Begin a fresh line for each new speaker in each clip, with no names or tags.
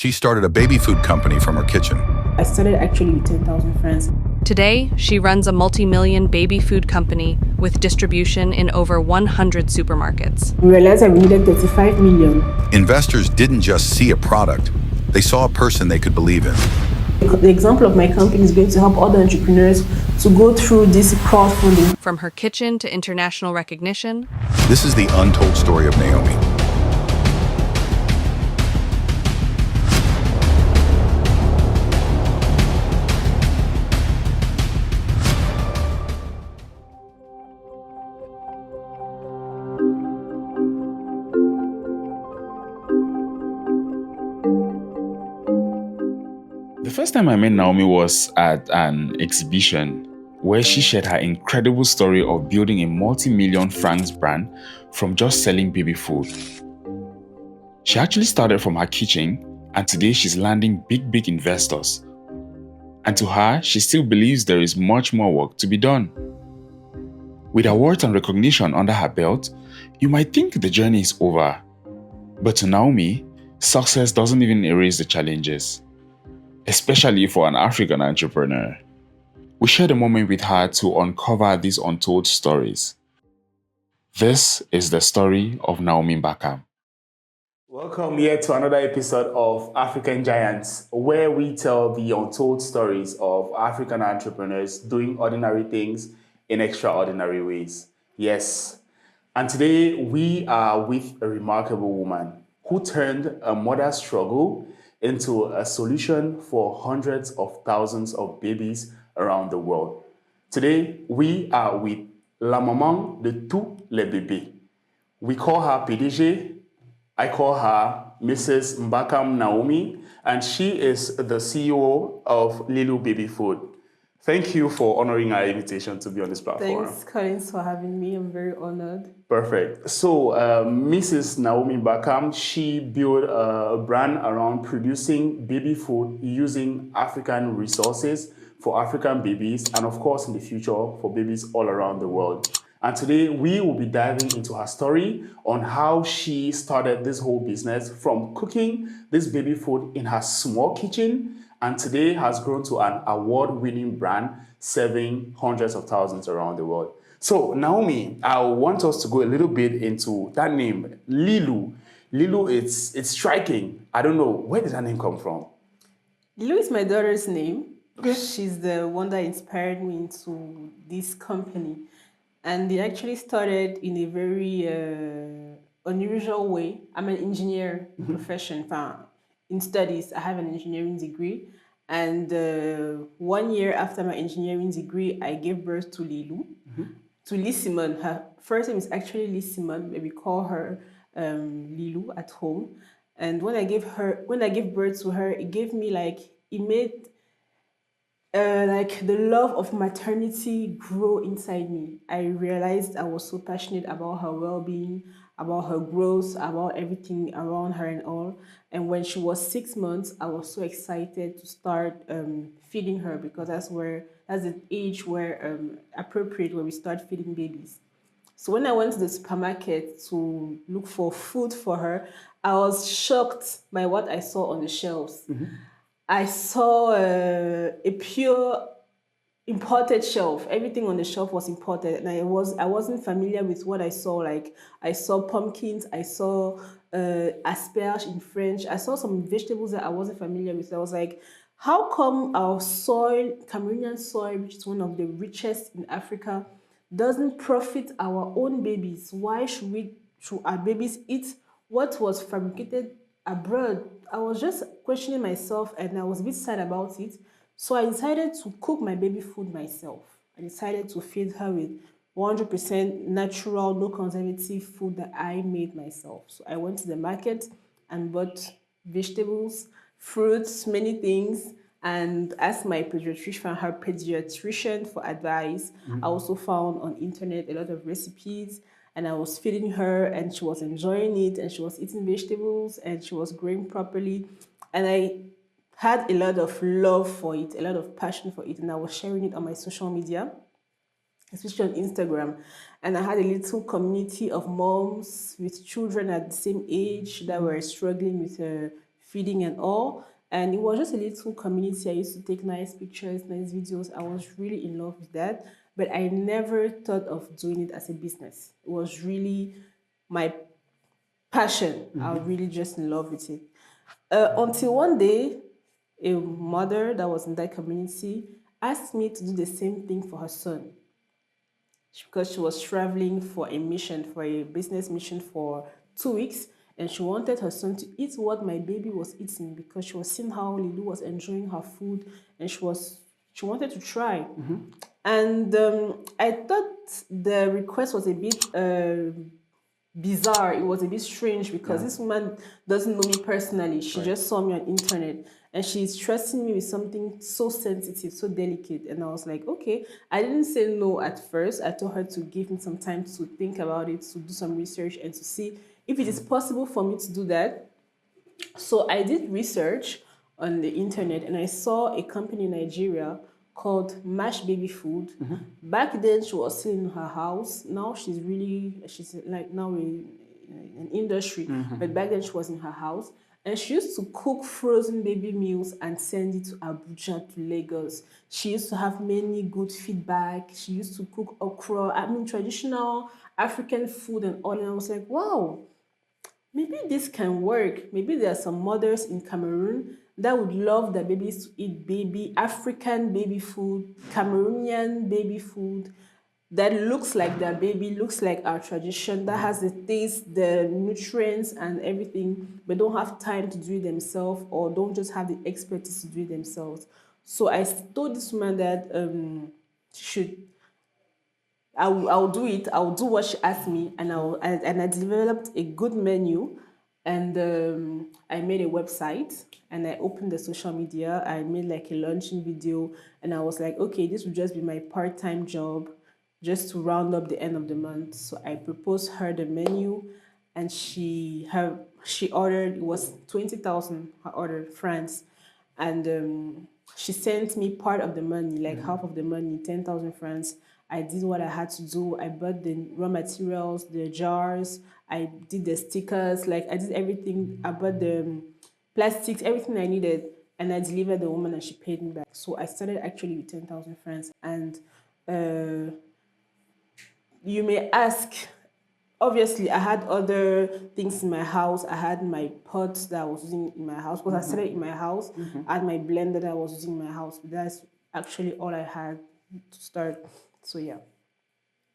She started a baby food company from her kitchen.
I started actually with 10,000 friends.
Today, she runs a multi-million baby food company with distribution in over 100 supermarkets.
We realized that we needed 35 million.
Investors didn't just see a product, they saw a person they could believe in.
The example of my company is going to help other entrepreneurs to go through this crowdfunding.
From her kitchen to international recognition,
This is the untold story of Naomi.
The first time I met Naomi was at an exhibition where she shared her incredible story of building a multi-million francs brand from just selling baby food. She actually started from her kitchen, and today she's landing big investors. And to her, she still believes there is much more work to be done. With awards and recognition under her belt, you might think the journey is over. But to Naomi, success doesn't even erase the challenges, especially for an African entrepreneur. We shared a moment with her to uncover these untold stories. This is the story of Naomi Mbakam.
Welcome here to another episode of Afrikan Giants, where we tell the untold stories of African entrepreneurs doing ordinary things in extraordinary ways. Yes, and today we are with a remarkable woman who turned a mother's struggle into a solution for hundreds of thousands of babies around the world. Today, we are with la maman de tous les bébés. We call her PDG. I call her Mrs. Mbakam Naomi, and she is the CEO of Leelou Baby Food. Thank you for honoring our invitation to be on this platform.
Thanks, Collins, for having me. I'm very honored.
Perfect. So, Mrs. Naomi Mbakam, she built a brand around producing baby food using African resources for African babies, and of course, in the future, for babies all around the world. And today, we will be diving into her story on how she started this whole business from cooking this baby food in her small kitchen, and today has grown to an award-winning brand serving hundreds of thousands around the world. So, Naomi, I want us to go a little bit into that name, Leelou. Leelou, it's striking. I don't know, where did that name come from?
Leelou is my daughter's name.
Okay.
She's the one that inspired me into this company. And it actually started in a very unusual way. I'm an engineer in profession. In studies, I have an engineering degree. And 1 year after my engineering degree, I gave birth to Leelou, to Lissimon. Her first name is actually Lissimon, but we call her Leelou at home. And when I gave birth to her, it gave me it made the love of maternity grow inside me. I realized I was so passionate about her well-being, about her growth, about everything around her and all. And when she was 6 months, I was so excited to start feeding her, because that's the age where appropriate where we start feeding babies. So when I went to the supermarket to look for food for her, I was shocked by what I saw on the shelves. I saw a pure imported shelf. Everything on the shelf was imported, and I wasn't familiar with what I saw. Like, I saw pumpkins, I saw asperges in French. I saw some vegetables that I wasn't familiar with. I was like, how come our soil, Cameroonian soil, which is one of the richest in Africa, doesn't profit our own babies? Why should our babies eat what was fabricated abroad? I was just questioning myself, and I was a bit sad about it. So I decided to cook my baby food myself. I decided to feed her with 100% natural, no conservative food that I made myself. So I went to the market and bought vegetables, fruits, many things, and asked my pediatrician for advice. I also found on internet a lot of recipes, and I was feeding her, and she was enjoying it, and she was eating vegetables, and she was growing properly. And I had a lot of love for it, a lot of passion for it, and I was sharing it on my social media, especially on Instagram. And I had a little community of moms with children at the same age that were struggling with feeding and all. And it was just a little community. I used to take nice pictures, nice videos. I was really in love with that. But I never thought of doing it as a business. It was really my passion. I was really just in love with it. Until one day, a mother that was in that community asked me to do the same thing for her son because she was traveling for a mission, for a business mission for 2 weeks, and she wanted her son to eat what my baby was eating because she was seeing how Leelou was enjoying her food, and she wanted to try. And I thought the request was a bit bizarre. It was a bit strange because this woman doesn't know me personally. She just saw me on internet, and she's trusting me with something so sensitive, so delicate. And I was like, okay. I didn't say no at first. I told her to give me some time to think about it, to do some research, and to see if it is possible for me to do that. So I did research on the internet, and I saw a company in Nigeria called Mash Baby Food. Back then, she was still in her house. Now she's like now in an industry. But back then, she was in her house. And she used to cook frozen baby meals and send it to Abuja, to Lagos. She used to have many good feedback. She used to cook okra, traditional African food and all. And I was like, wow, maybe this can work. Maybe there are some mothers in Cameroon that would love their babies to eat African baby food, Cameroonian baby food that looks like their baby, looks like our tradition, that has the taste, the nutrients and everything, but don't have time to do it themselves or don't just have the expertise to do it themselves. So I told this woman that I'll do it. I'll do what she asked me, and I developed a good menu, and I made a website, and I opened the social media. I made like a launching video, and I was like, okay, this will just be my part-time job, just to round up the end of the month. So I proposed her the menu, and she ordered. It was 20,000. Her order, francs, and she sent me part of the money, like half of the money, 10,000 francs. I did what I had to do. I bought the raw materials, the jars. I did the stickers. Like I did everything. I bought the plastics, everything I needed, and I delivered the woman, and she paid me back. So I started actually with 10,000 francs. And you may ask, obviously, I had other things in my house. I had my pots that I was using in my house because I started in my house. I had my blender that I was using in my house. But that's actually all I had to start. So yeah,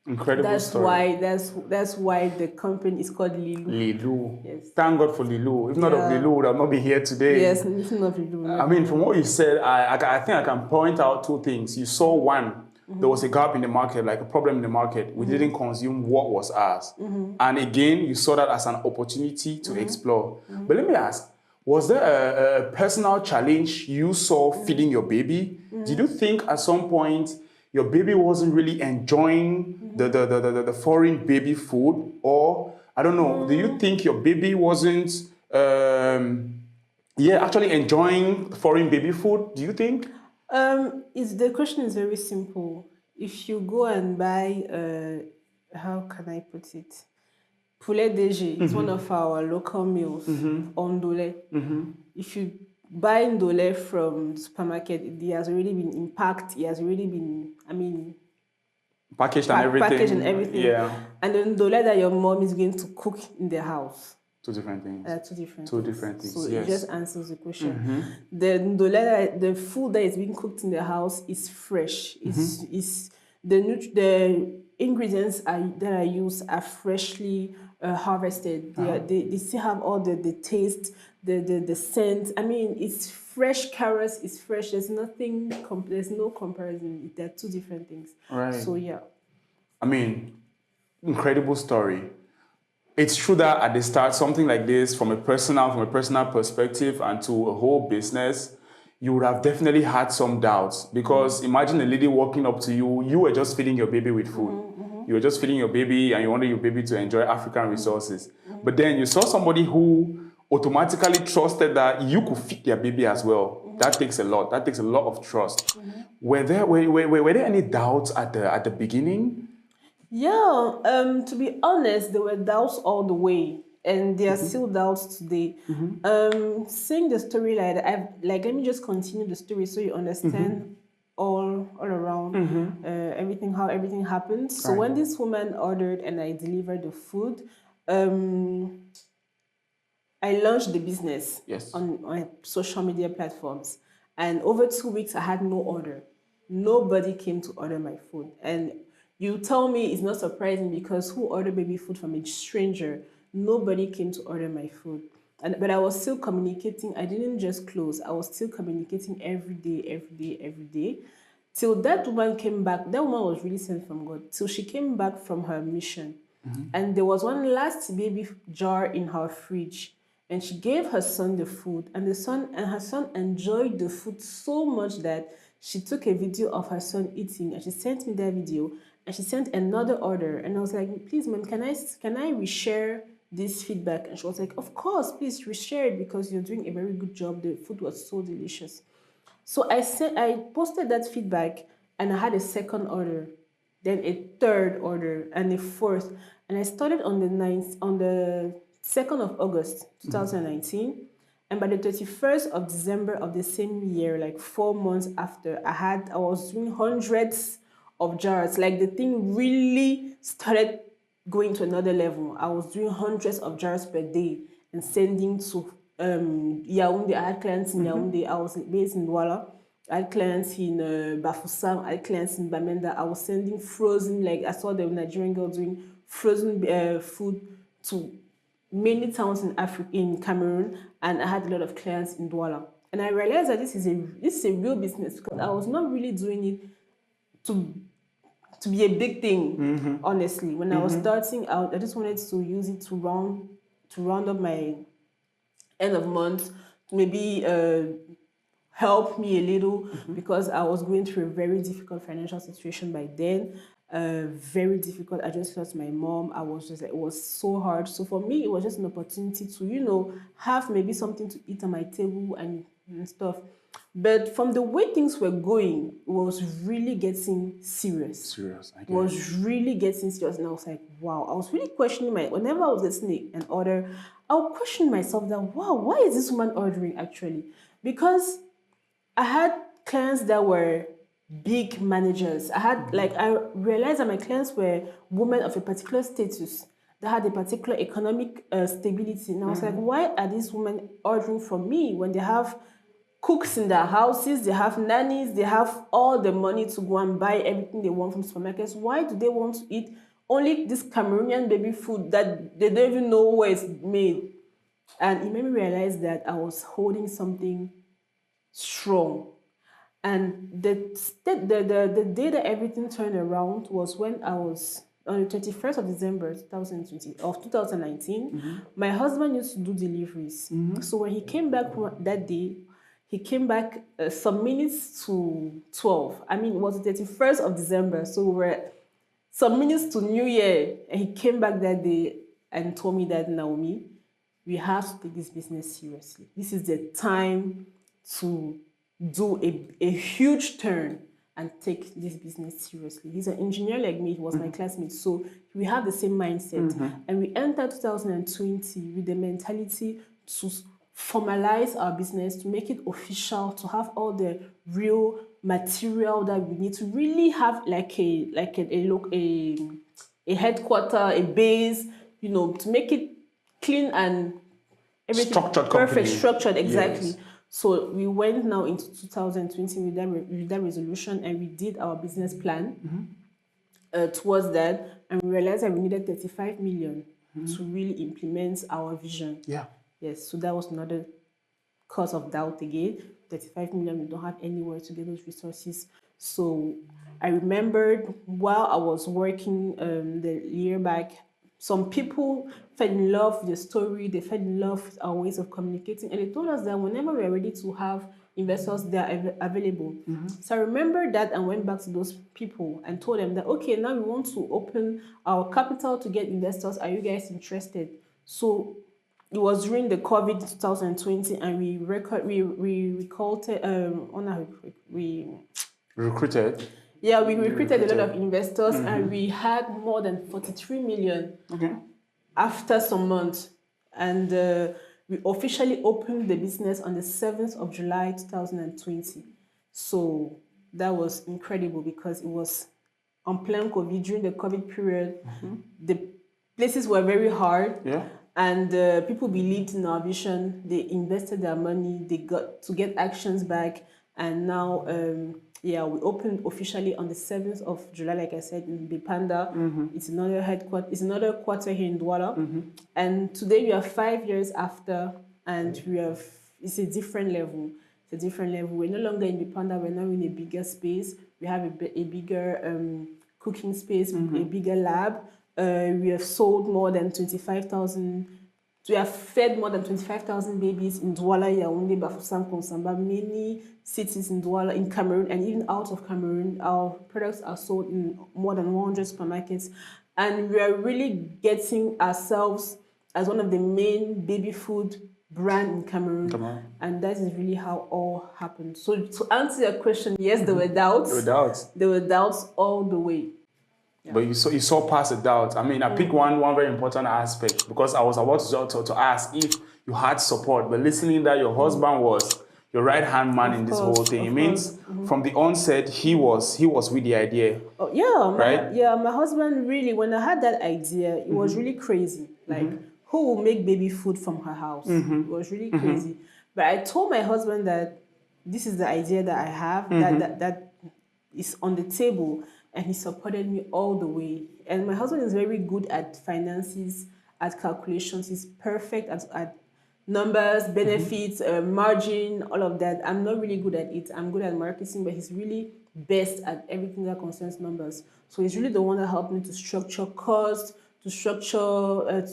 Incredible story.
That's why the company is called Leelou.
Leelou.
Yes.
Thank God for Leelou. If not of Leelou, would have not been here today.
Yes, nothing of Leelou.
I mean, from what you said, I think I can point out two things. You saw one, there was a gap in the market, like a problem in the market. We didn't consume what was ours. And again, you saw that as an opportunity to explore. But let me ask, was there a personal challenge you saw feeding your baby? Did you think at some point your baby wasn't really enjoying the foreign baby food? Or, I don't know, do you think your baby wasn't actually enjoying foreign baby food, do you think?
The question is very simple. If you go and buy, how can I put it? Poulet DG is one of our local meals on Ndole. If you buy Ndole from the supermarket, it has already been packed. It has already been,
Packaged and everything.
Yeah. And the Ndole that your mom is going to cook in the house.
Two different things.
Two different things. So
yes.
It just answers the question. The Ndole, the food that is being cooked in the house is fresh. It's the ingredients that I use are freshly harvested. They still have all the taste, the scent. It's fresh carrots. It's fresh. There's nothing. There's no comparison. They're two different things.
Right.
So yeah.
Incredible story. It's true that at the start, something like this, from a personal perspective and to a whole business, you would have definitely had some doubts, because imagine a lady walking up to you. You were just feeding your baby with food. You were just feeding your baby, and you wanted your baby to enjoy African resources. But then you saw somebody who automatically trusted that you could feed their baby as well. That takes a lot. That takes a lot of trust. Were there any doubts at the beginning?
Yeah, to be honest, there were doubts all the way. and they are sold out today. Saying the story like that, let me just continue the story so you understand all around everything, how everything happened. So when this woman ordered and I delivered the food, I launched the business on social media platforms, and over 2 weeks I had no order. Nobody came to order my food, and you tell me it's not surprising because who ordered baby food from a stranger? Nobody came to order my food. But I was still communicating. I didn't just close. I was still communicating every day. Till that woman came back. That woman was really sent from God. Till she came back from her mission. And there was one last baby jar in her fridge. And she gave her son the food. And her son enjoyed the food so much that she took a video of her son eating. And she sent me that video. And she sent another order. And I was like, please, ma'am, can I reshare this feedback? And she was like, of course, please reshare it because you're doing a very good job. The food was so delicious. So I posted that feedback, and I had a second order, then a third order, and a fourth. And I started on the 2nd of August 2019. And by the 31st of December of the same year, like 4 months after, I was doing hundreds of jars. Like the thing really started going to another level. I was doing hundreds of jars per day and sending to Yaoundé. I had clients in Yaoundé. I was based in Douala. I had clients in Bafoussam. I had clients in Bamenda. I was sending frozen, like I saw the Nigerian girl doing frozen food to many towns in Cameroon, and I had a lot of clients in Douala. And I realized that this is a real business because I was not really doing it to be a big thing, honestly. When I was starting out, I just wanted to use it to round up my end of month, to maybe help me a little because I was going through a very difficult financial situation by then. Very difficult. I just lost my mom. It was so hard. So for me, it was just an opportunity to, have maybe something to eat on my table and stuff. But from the way things were going, it was really getting serious. It was really getting serious. And I was like, wow. I was really questioning whenever I was getting an order, I would question myself that, wow, why is this woman ordering actually? Because I had clients that were big managers. I realized that my clients were women of a particular status that had a particular economic stability. And I was like, why are these women ordering from me when they have cooks in their houses, they have nannies, they have all the money to go and buy everything they want from supermarkets? Why do they want to eat only this Cameroonian baby food that they don't even know where it's made? And it made me realize that I was holding something strong. And the day that everything turned around was when I was on the 31st of December 2019. My husband used to do deliveries. So when he came back that day, he came back some minutes to 12. I mean, it was the 31st of December. So we were some minutes to New Year. And he came back that day and told me that, Naomi, we have to take this business seriously. This is the time to do a huge turn and take this business seriously. He's an engineer like me. He was my classmate. So we have the same mindset. And we entered 2020 with the mentality to formalize our business, to make it official, to have all the real material that we need to really have like a headquarter, a base, to make it clean and everything
structured,
perfect,
company.
structured, exactly.
Yes.
So we went now into 2020 with that resolution, and we did our business plan towards that, and we realized that we needed 35 million to really implement our vision.
Yeah.
Yes, so that was another cause of doubt again. 35 million, we don't have anywhere to get those resources. So I remembered while I was working the year back, some people fell in love with the story, they fell in love with our ways of communicating, and they told us that whenever we are ready to have investors, they are available. So I remembered that and went back to those people and told them that, okay, now we want to open our capital to get investors. Are you guys interested? So it was during the COVID 2020, and we
recruited.
Yeah, we recruited a lot of investors, and we had more than 43 million after some months. And we officially opened the business on the 7th of July 2020. So that was incredible because it was unplanned COVID during the COVID period. The places were very hard.
Yeah.
And people believed in our vision. They invested their money. They got to get actions back. And now, we opened officially on the 7th of July, like I said, in Bipanda. It's another headquarters. It's another quarter here in Douala. And today we are 5 years after, and it's a different level. It's a different level. We're no longer in Bipanda. We're now in a bigger space. We have a bigger cooking space, a bigger lab. We have sold more than 25,000. We have fed more than 25,000 babies in Douala, Yaoundé, Bafoussam, Konsamba, many cities in Douala, in Cameroon, and even out of Cameroon. Our products are sold in more than 100 supermarkets. And we are really getting ourselves as one of the main baby food brand in Cameroon. And that is really how all happened. So to answer your question, yes, there were doubts.
There were doubts.
There were doubts all the way.
Yeah. But you saw past the doubt. I mean, I picked one very important aspect because I was about to ask if you had support. But listening that your husband was your right-hand man in this whole thing, it means from the onset, he was with the idea.
Oh, yeah.
Right?
My husband really, when I had that idea, it was really crazy. Like, who will make baby food from her house? It was really crazy. But I told my husband that this is the idea that I have, that is on the table. And he supported me all the way. And my husband is very good at finances, at calculations. He's perfect at numbers, benefits, margin, all of that. I'm not really good at it. I'm good at marketing, but he's really best at everything that concerns numbers. So he's really the one that helped me to structure cost, to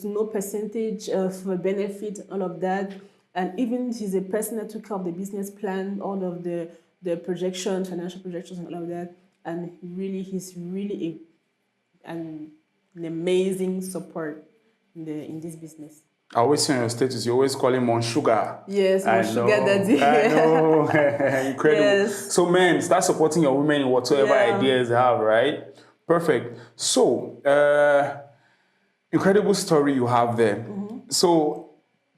know percentage of benefit, all of that. And even he's a person that took care of the business plan, all of the projections, financial projections, and all of that. And he's really an amazing support in this business.
I always see on your status, you always call him on sugar.
Yes, on sugar daddy.
I know. Incredible.
Yes.
So men, start supporting your women in whatsoever ideas they have, right? Perfect. So, incredible story you have there. So,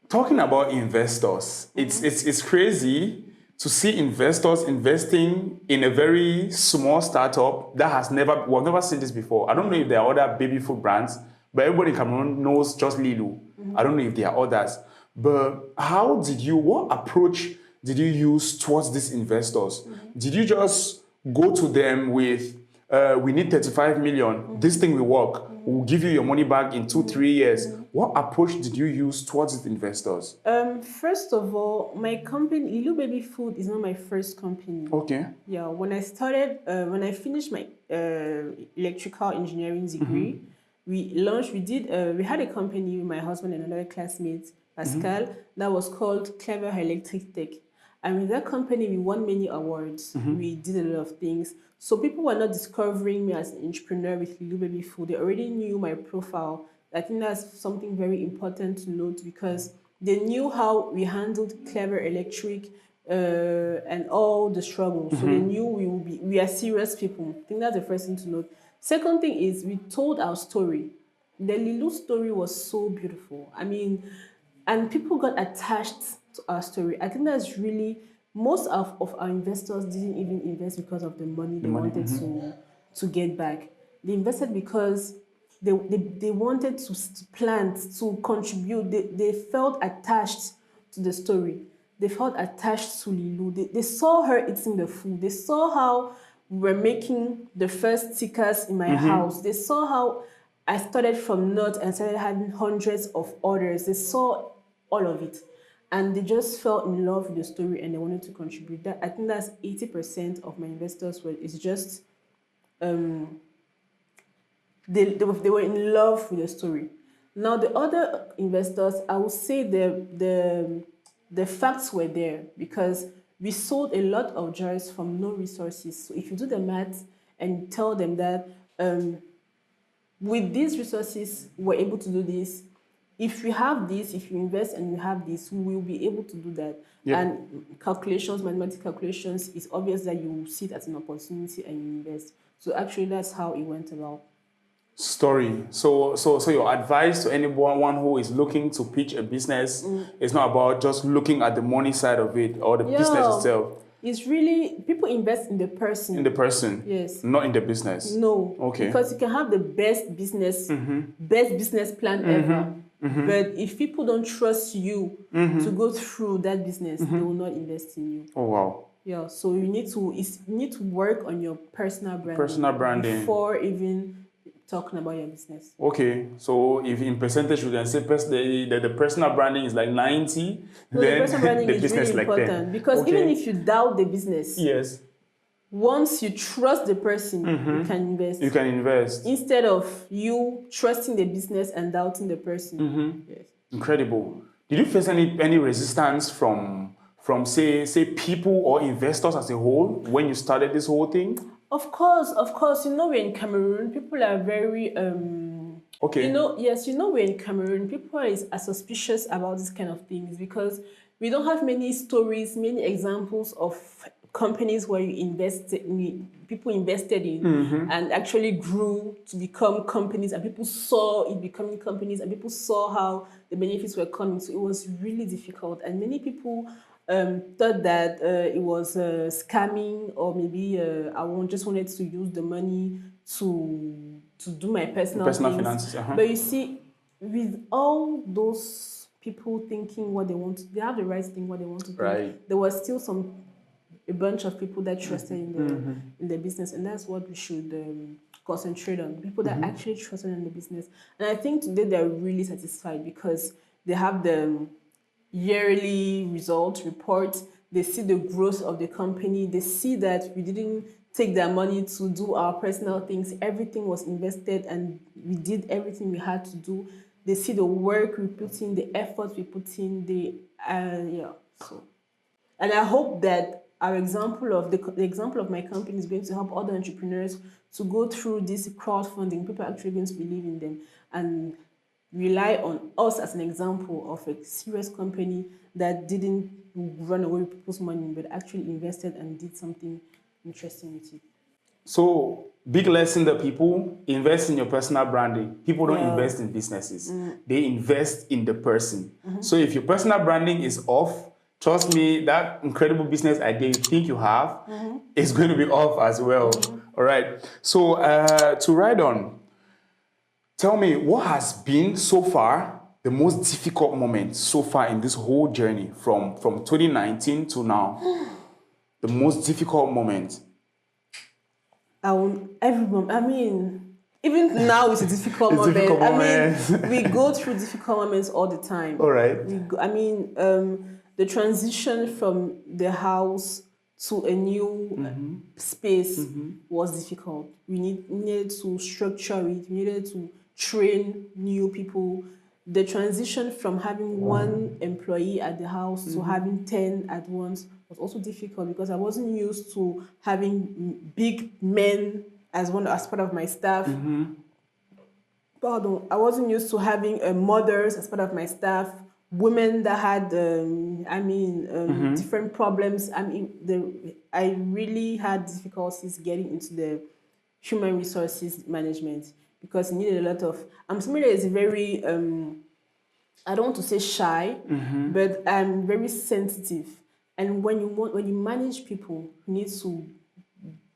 talking about investors, it's crazy to see investors investing in a very small startup that we've never seen this before. I don't know if there are other baby food brands, but everybody in Cameroon knows just Leelou. I don't know if there are others. But what approach did you use towards these investors? Did you just go to them with, we need 35 million, this thing will work, we'll give you your money back in 2-3 years? What approach did you use towards these investors?
First of all, my company, Leelou Baby Food, is not my first company.
Okay.
Yeah, when I finished my electrical engineering degree, we had a company with my husband and another classmate, Pascal, that was called Clever Electric Tech. And with that company, we won many awards. We did a lot of things. So people were not discovering me as an entrepreneur with Leelou Baby Food. They already knew my profile. I think that's something very important to note because they knew how we handled Clever Electric and all the struggles. So they knew we are serious people. I think that's the first thing to note. Second thing is we told our story. The Leelou story was so beautiful. I mean, and people got attached to our story. I think that's really, most of our investors didn't even invest because of the money they wanted to get back. They invested because they wanted to plant, to contribute. They felt attached to the story. They felt attached to Leelou. They saw her eating the food. They saw how we were making the first stickers in my house. They saw how I started from naught and started having hundreds of orders. They saw all of it. And they just fell in love with the story and they wanted to contribute. I think that's 80% of my investors it's just they were in love with the story. Now the other investors, I would say the facts were there because we sold a lot of jars from no resources. So if you do the math and tell them that with these resources, we're able to do this. If you have this, if you invest and you have this, we will be able to do that. Yeah. And mathematical calculations, it's obvious that you see it as an opportunity and you invest. So actually, that's how it went about.
story. So your advice to anyone who is looking to pitch a business is not about just looking at the money side of it or the business itself.
It's really, people invest in the person.
In the person.
Yes.
Not in the business.
No.
Okay.
Because you can have the best business plan ever. But if people don't trust you to go through that business, they will not invest in you.
Oh wow.
Yeah. So you need to work on your personal branding. Before even talking about your business.
Okay, so if in percentage we can say the personal branding is like 90,
no,
then
the personal branding
the
is
business
really
like
important
10.
because
Okay.
even if you doubt the business,
yes,
once you trust the person, you can invest.
You can invest.
Instead of you trusting the business and doubting the person. Yes.
Incredible. Did you face any resistance from say people or investors as a whole when you started this whole thing?
Of course. You know, we're in Cameroon. People are very
Okay.
You know, yes, you know, we're in Cameroon. People are suspicious about this kind of things because we don't have many stories, many examples of companies where people invested in and actually grew to become companies, and people saw it becoming companies, and people saw how the benefits were coming. So it was really difficult, and many people thought that it was scamming, or maybe just wanted to use the money to do my personal things.
Finances.
But you see, with all those people thinking what they want, they have the right to think what they want to do.
Right.
There was still a bunch of people that trusted in the business, and that's what we should concentrate on. People that actually trusted in the business, and I think today they're really satisfied because they have the yearly results report. They see the growth of the company. They see that we didn't take their money to do our personal things. Everything was invested, and we did everything we had to do. They see the work we put in, the effort we put in. And I hope that our example of the example of my company is going to help other entrepreneurs to go through this crowdfunding. People are actually going to believe in them and rely on us as an example of a serious company that didn't run away with people's money, but actually invested and did something interesting with it.
So, big lesson that people invest in your personal branding. People don't invest in businesses. They invest in the person. So if your personal branding is off, trust me, that incredible business idea you think you have is going to be off as well. All right. So to ride on, tell me, what has been so far the most difficult moment so far in this whole journey from 2019 to now? The most difficult moment.
Even now it's a difficult moment. We go through difficult moments all the time.
All right.
The transition from the house to a new space was difficult. We needed to structure it. We needed to train new people. The transition from having one employee at the house to having 10 at once was also difficult because I wasn't used to having big men as part of my staff. Pardon, I wasn't used to having mothers as part of my staff, women that had, different problems. I really had difficulties getting into the human resources management because it needed a lot of. I'm somebody that is very, I don't want to say shy, but I'm very sensitive. And when you manage people, you need to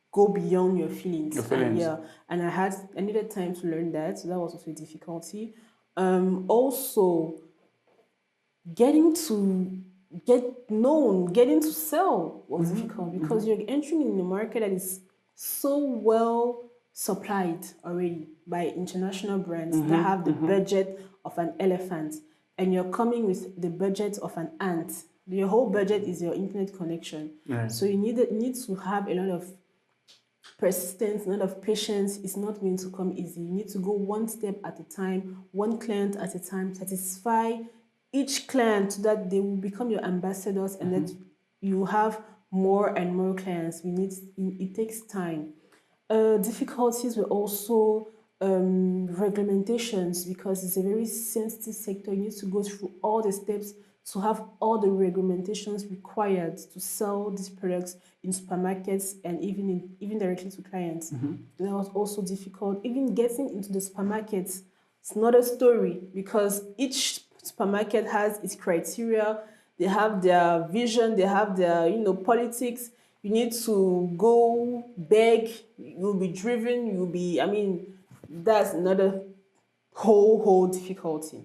go beyond your feelings. And I needed time to learn that, so that was also a difficulty. Also, getting to get known, getting to sell was difficult because you're entering in a market that is so well supplied already by international brands that have the budget of an elephant, and you're coming with the budget of an ant. Your whole budget is your internet connection. Right. So you need to have a lot of persistence, a lot of patience. It's not going to come easy. You need to go one step at a time, one client at a time, satisfy each client so that they will become your ambassadors and that you have more and more clients. It takes time. Difficulties were also regulations because it's a very sensitive sector. You need to go through all the steps to have all the regulations required to sell these products in supermarkets and even directly to clients. That was also difficult. Even getting into the supermarkets, it's not a story because each supermarket has its criteria. They have their vision. They have their politics. You need to go beg. You'll be driven. You'll be. I mean, that's another whole difficulty.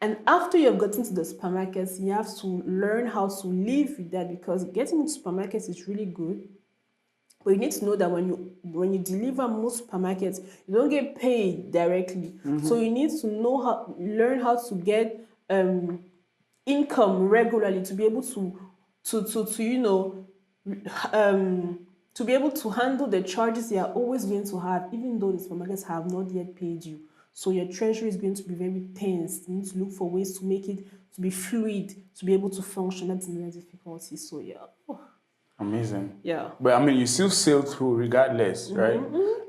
And after you have gotten to the supermarkets, you have to learn how to live with that because getting into supermarkets is really good. But you need to know that when you deliver most supermarkets, you don't get paid directly. So you need to learn how to get income regularly to be able to be able to handle the charges they are always going to have, even though the supermarkets have not yet paid you. So your treasury is going to be very tense. You need to look for ways to make it to be fluid, to be able to function. That's another difficulty. So yeah.
Amazing.
Yeah.
But I mean, you still sail through regardless, right?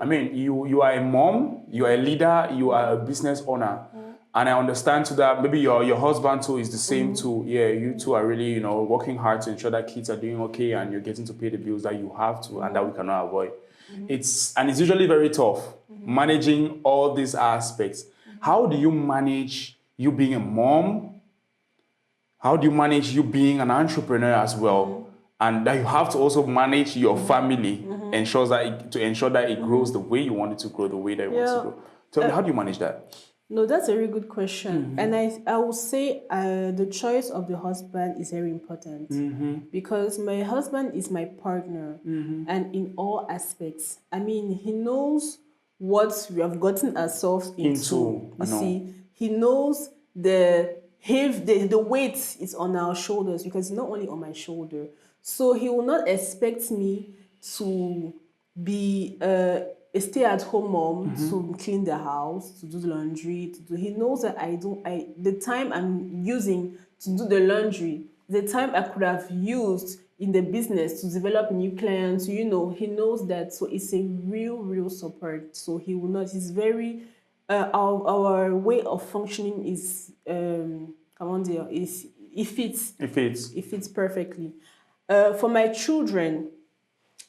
I mean, you are a mom, you are a leader, you are a business owner. And I understand to that, maybe your husband too is the same too. Yeah, you two are really, working hard to ensure that kids are doing okay and you're getting to pay the bills that you have to and that we cannot avoid. It's usually very tough managing all these aspects. How do you manage you being a mom? How do you manage you being an entrepreneur as well? And that you have to also manage your family, to ensure that it grows the way you want it to grow, the way that you want it to grow. Tell me, how do you manage that?
No, that's a very good question. And I will say the choice of the husband is very important because my husband is my partner and in all aspects. I mean, he knows what we have gotten ourselves into. You see, he knows the weight is on our shoulders because it's not only on my shoulder. So he will not expect me to be a stay-at-home mom to clean the house, to do the laundry, He knows that the time I'm using to do the laundry, the time I could have used in the business to develop new clients, he knows that. So it's a real support. So he will not. He's very. Our way of functioning is it fits perfectly. For my children,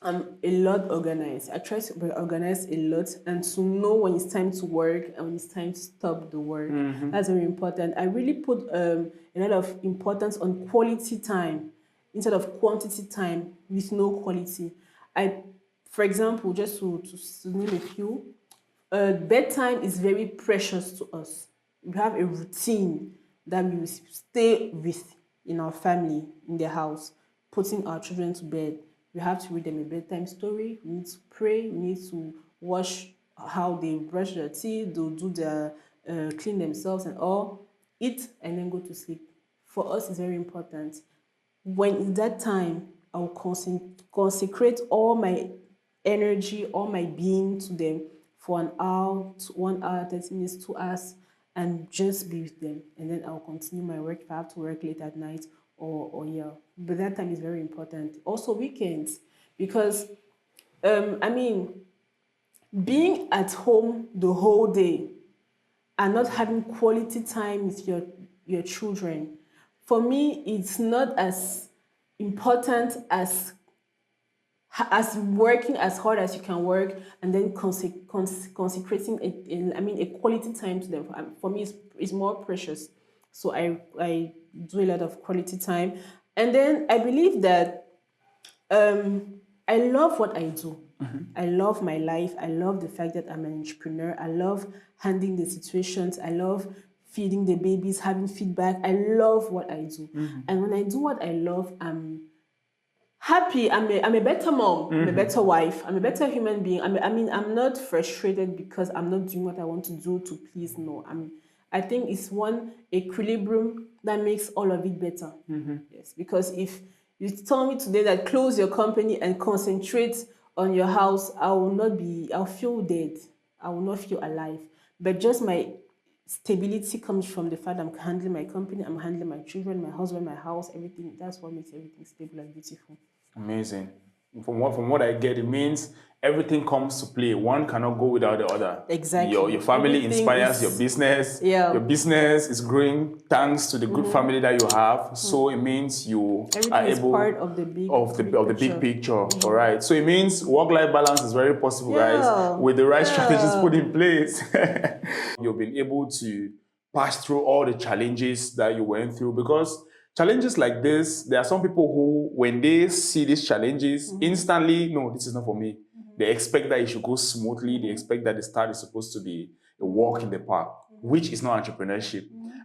I'm a lot organized. I try to be organized a lot and to know when it's time to work and when it's time to stop the work. That's very important. I really put a lot of importance on quality time instead of quantity time with no quality. For example, just to name a few, bedtime is very precious to us. We have a routine that we stay with in our family, in the house, putting our children to bed. We have to read them a bedtime story. We need to pray. We need to watch how they brush their teeth. They'll do their clean themselves and all. Eat and then go to sleep. For us, it's very important. When it's that time, I'll consecrate all my energy, all my being to them for an hour, 1 hour, 30 minutes, 2 hours, and just be with them. And then I'll continue my work if I have to work late at night or yeah. But that time is very important. Also weekends, because being at home the whole day and not having quality time with your children, for me, it's not as important as working as hard as you can work and then consecrating a quality time to them. For me, it's more precious. So I do a lot of quality time. And then I believe that I love what I do. I love my life. I love the fact that I'm an entrepreneur. I love handling the situations. I love feeding the babies, having feedback. I love what I do. And when I do what I love, I'm happy. I'm a better mom. I'm a better wife. I'm a better human being. I'm not frustrated because I'm not doing what I want to do to please. No, I think it's one equilibrium that makes all of it better. Yes, because if you tell me today that close your company and concentrate on your house, I'll feel dead. I will not feel alive. But just my stability comes from the fact I'm handling my company, I'm handling my children, my husband, my house, everything. That's what makes everything stable and beautiful.
Amazing. from what I get, it means everything comes to play. One cannot go without the other.
Exactly.
Your family
Everything
inspires
is-
your business.
Yeah.
Your business is growing thanks to the good family that you have. So it means you
Everything
are
is
able
part of the big
big picture. All right. So it means work-life balance is very possible, guys, with the right strategies put in place. You've been able to pass through all the challenges that you went through, because challenges like this, there are some people who, when they see these challenges, instantly, no, this is not for me. They expect that it should go smoothly. They expect that the start is supposed to be a walk in the park, which is not entrepreneurship.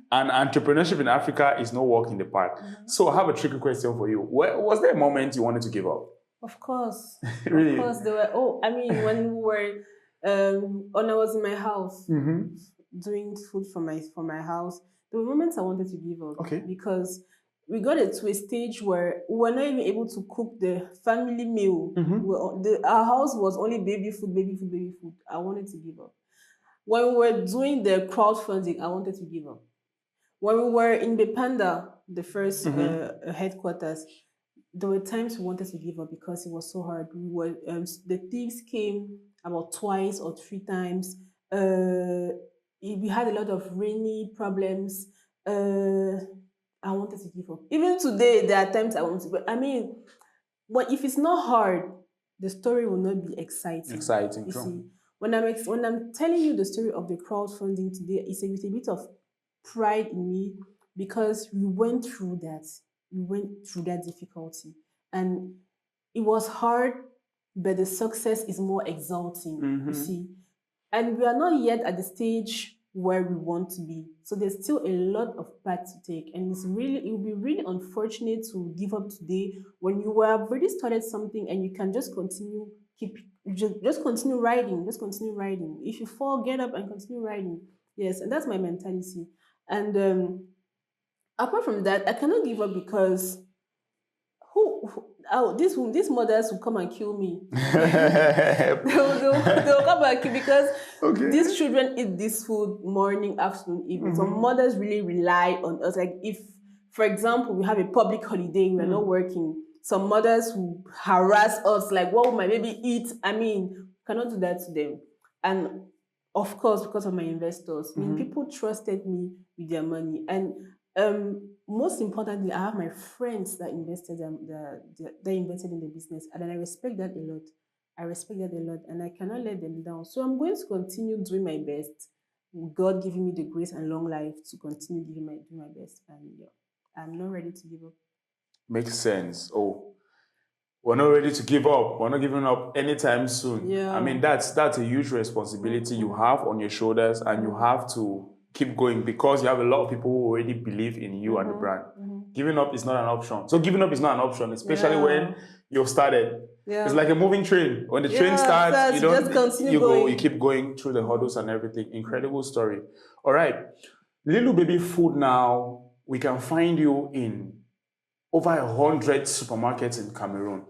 And entrepreneurship in Africa is no walk in the park. So I have a tricky question for you. Was there a moment you wanted to give up?
Of course.
Really?
Of course, there were. When we were, when I was in my house doing food for my house, there were moments I wanted to give up.
Okay.
Because we got it to a stage where we were not even able to cook the family meal. Our house was only baby food, baby food, baby food. I wanted to give up. When we were doing the crowdfunding, I wanted to give up. When we were in the Panda, the first headquarters, there were times we wanted to give up because it was so hard. The thieves came about twice or three times. We had a lot of rainy problems. I wanted to give up. Even today, there are times I want to. But but if it's not hard, the story will not be exciting.
Exciting,
You
true.
see, when I'm telling you the story of the crowdfunding today, it's with a bit of pride in me, because we went through that. We went through that difficulty, and it was hard, but the success is more exalting. You see, and we are not yet at the stage where we want to be. So there's still a lot of path to take, and it will be really unfortunate to give up today when you have already started something and you can just just continue riding, just continue riding. If you fall, get up and continue riding. Yes, and that's my mentality. And apart from that, I cannot give up because these mothers will come and kill me. they'll come and kill, because these children eat this food morning, afternoon, evening. So mothers really rely on us. Like, if, for example, we have a public holiday, we're not working, some mothers will harass us, like, what will my baby eat? Cannot do that to them. And of course, because of my investors, people trusted me with their money. And most importantly, I have my friends that invested in the business, and I respect that a lot. And I cannot let them down. So I'm going to continue doing my best. God giving me the grace and long life to continue doing my best. And I'm not ready to give up.
Makes sense. Oh, we're not ready to give up. We're not giving up anytime soon.
Yeah.
That's a huge responsibility you have on your shoulders, and you have to keep going, because you have a lot of people who already believe in you and the brand. Giving up is not an option. So giving up is not an option, especially when you've started.
Yeah.
It's like a moving train. When the train starts, you don't
just continue
you go,
going.
you keep going through the hurdles and everything. Incredible story. All right. Leelou Baby Food now, we can find you in over 100 supermarkets in Cameroon.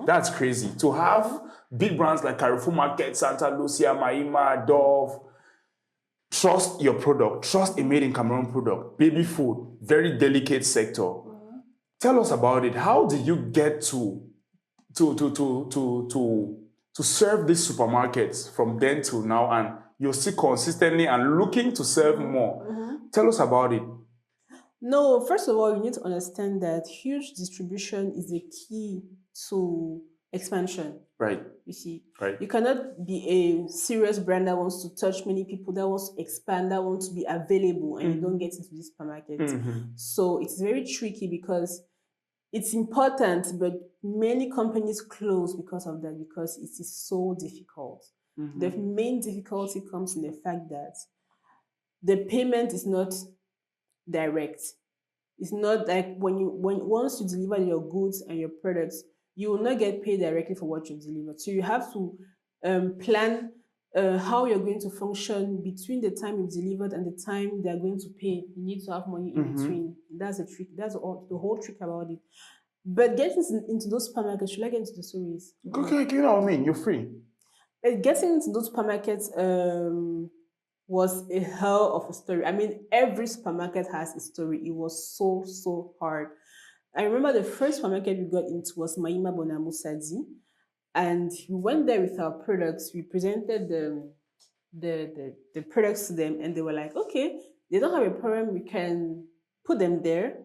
That's crazy. To have big brands like Carrefour Market, Santa Lucia, Maima, Dove, trust your product, trust a made in Cameroon product, baby food, very delicate sector. Tell us about it. How did you get to serve these supermarkets from then till now, and you're still consistently and looking to serve more? Tell us about it.
No, first of all, you need to understand that huge distribution is the key to expansion.
Right.
You see,
Right.
you cannot be a serious brand that wants to touch many people, that wants to expand, that wants to be available, and you don't get into this supermarket. So it's very tricky, because it's important, but many companies close because of that, because it is so difficult. The main difficulty comes in the fact that the payment is not direct. It's not like once you deliver your goods and your products, you will not get paid directly for what you delivered. So you have to plan how you're going to function between the time you've delivered and the time they're going to pay. You need to have money in between. That's the trick. That's the whole trick about it. But getting into those supermarkets, should I get into the stories?
Okay, you know what I mean? You're free.
Getting into those supermarkets was a hell of a story. Every supermarket has a story. It was so hard. I remember the first supermarket we got into was Maima Bonamusadi. And we went there with our products. We presented the products to them, and they were like, okay, they don't have a problem. We can put them there.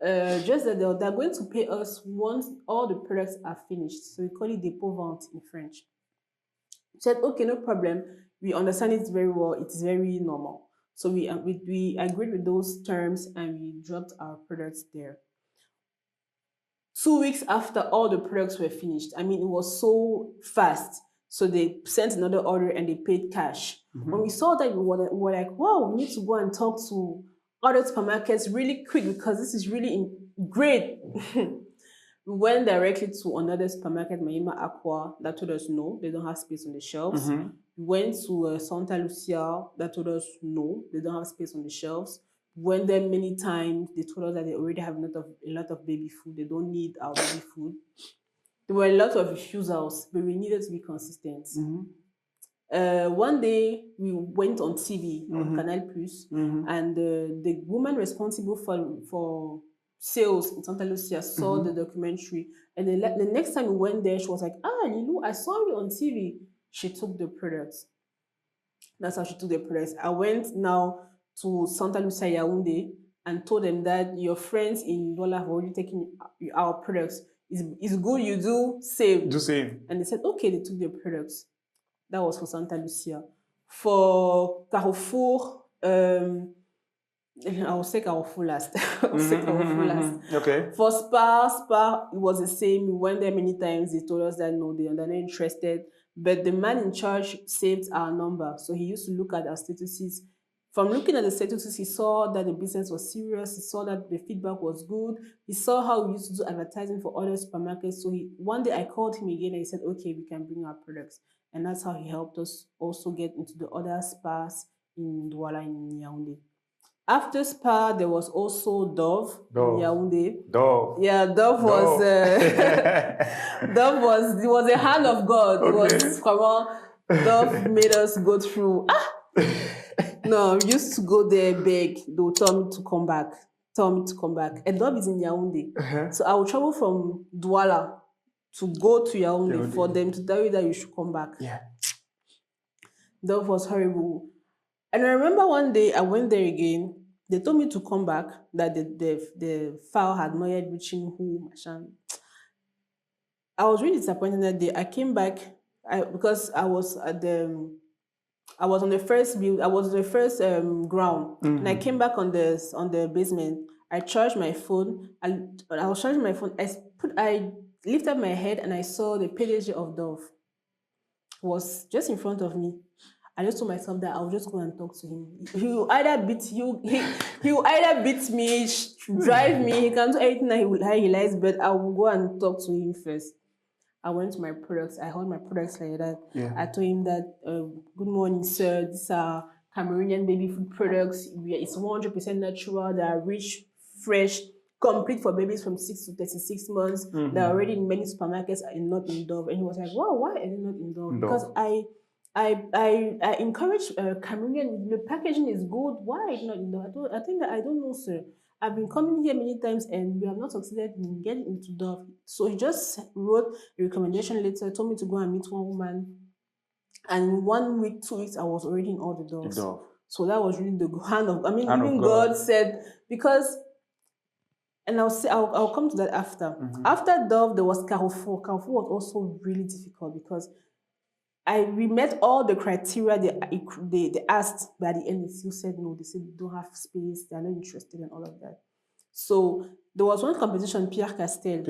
Just that they're going to pay us once all the products are finished. So we call it dépôt vente in French. Said, okay, no problem. We understand it very well. It's very normal. So we agreed with those terms and we dropped our products there. 2 weeks after all the products were finished, I mean, it was so fast. So they sent another order and they paid cash. When we saw that, we were like, wow, we need to go and talk to other supermarkets really quick because this is really great. We went directly to another supermarket, Mahima Aqua, that told us no, they don't have space on the shelves. We went to Santa Lucia, that told us no, they don't have space on the shelves. We went there many times, they told us that they already have a lot of baby food, they don't need our baby food. There were a lot of refusals, but we needed to be consistent. One day, we went on TV, on Canal Plus, and the woman responsible for sales in Santa Lucia saw the documentary. And the next time we went there, she was like, Leelou, I saw you on TV. She took the products. That's how she took the products. I went now to Santa Lucia Yaoundé and told them that your friends in Douala have already taken our products. It's good you do save.
Do save.
And they said, okay, they took their products. That was for Santa Lucia. For Carrefour, I will say Carrefour last.
Okay.
For Spar, it was the same. We went there many times. They told us that no, they're not interested. But the man in charge saved our number. So he used to look at our statuses. From looking at the statuses, he saw that the business was serious. He saw that the feedback was good. He saw how we used to do advertising for other supermarkets. So one day I called him again and he said, okay, we can bring our products. And that's how he helped us also get into the other spas in Douala in Yaoundé. After Spa, there was also Dove in Yaoundé.
Dove.
Yeah, Dove was Dove was a hand of God. Okay. It was Dove made us go through. No, we used to go there beg. They would tell me to come back. And Dove is in Yaoundé. So I would travel from Douala to go to Yaoundé for them to tell you that you should come back.
Yeah.
Dove was horrible. And I remember one day I went there again. They told me to come back, that the file had not yet reached who. I was really disappointed that day. I came back because I was on the first build. I was on the first ground, and I came back on the basement. I charged my phone. I was charging my phone. I lifted my head and I saw the PDG of Dove was just in front of me. I just told myself that I'll just go and talk to him. He will either beat me, drive me. He can do anything that he likes, but I will go and talk to him first. I went to my products. I held my products like that. Yeah. I told him that, good morning, sir. These are Cameroonian baby food products. It's 100% natural. They are rich, fresh, complete for babies from 6 to 36 months. They're already in many supermarkets and not in Dove. And he was like, wow, why are they not in Dove? Because I encourage Cameroonian. The packaging is good. Why are it not in Dove? I don't know, sir. I've been coming here many times and we have not succeeded in getting into Dove. So he just wrote a recommendation letter, told me to go and meet one woman. And 1 week, 2 weeks, I was already in all the Doves. So that was really the hand of, even God said, because, and I'll come to that after. After Dove, there was Carrefour. Carrefour was also really difficult because we met all the criteria they asked, but at the end they still said no. They said they don't have space, they're not interested in all of that. So there was one competition, Pierre Castel.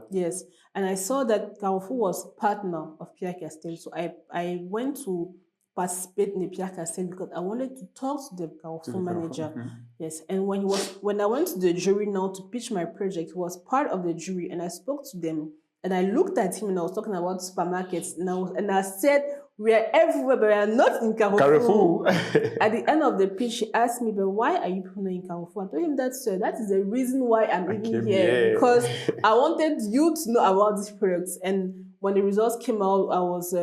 Yes. And I saw that Carrefour was partner of Pierre Castel. So I went to participate in the Pierre Castel because I wanted to talk to the Carrefour manager. Yes. And when I went to the jury now to pitch my project, he was part of the jury and I spoke to them. And I looked at him and I was talking about supermarkets. And I said, we are everywhere, but we are not in Carrefour. At the end of the pitch, he asked me, but why are you people not in Carrefour? I told him that, sir, that is the reason why I'm even here. Because I wanted you to know about these products. And when the results came out, I was